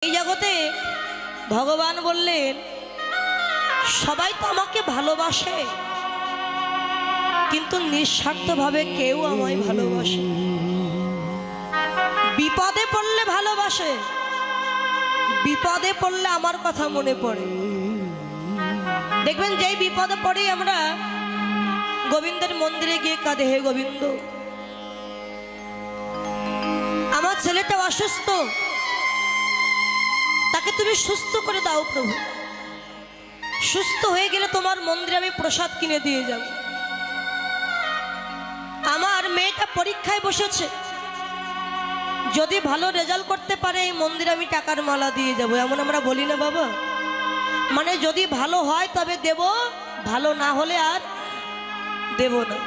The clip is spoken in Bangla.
এই জগতে ভগবান বললেন সবাই তো আমাকে ভালোবাসে, কিন্তু নিঃস্বার্থভাবে কেউ আমায় ভালোবাসে। বিপদে পড়লে ভালোবাসে, বিপদে পড়লে আমার কথা মনে পড়ে। দেখবেন যেই বিপদে পড়ে আমরা গোবিন্দের মন্দিরে গিয়ে কাঁদে, হে গোবিন্দ আমার ছেলেটা অসুস্থ, তাকে তুমি সুস্থ করে দাও প্রভু। সুস্থ হয়ে গেলে তোমার মন্দিরে আমি প্রসাদ কিনে দিয়ে যাব। আমার মেয়েটা পরীক্ষায় বসেছে, যদি ভালো রেজাল্ট করতে পারে এই মন্দিরে আমি টাকার মালা দিয়ে যাব। এমন আমরা বলি না বাবা? মানে যদি ভালো হয় তবে দেব, ভালো না হলে আর দেব না।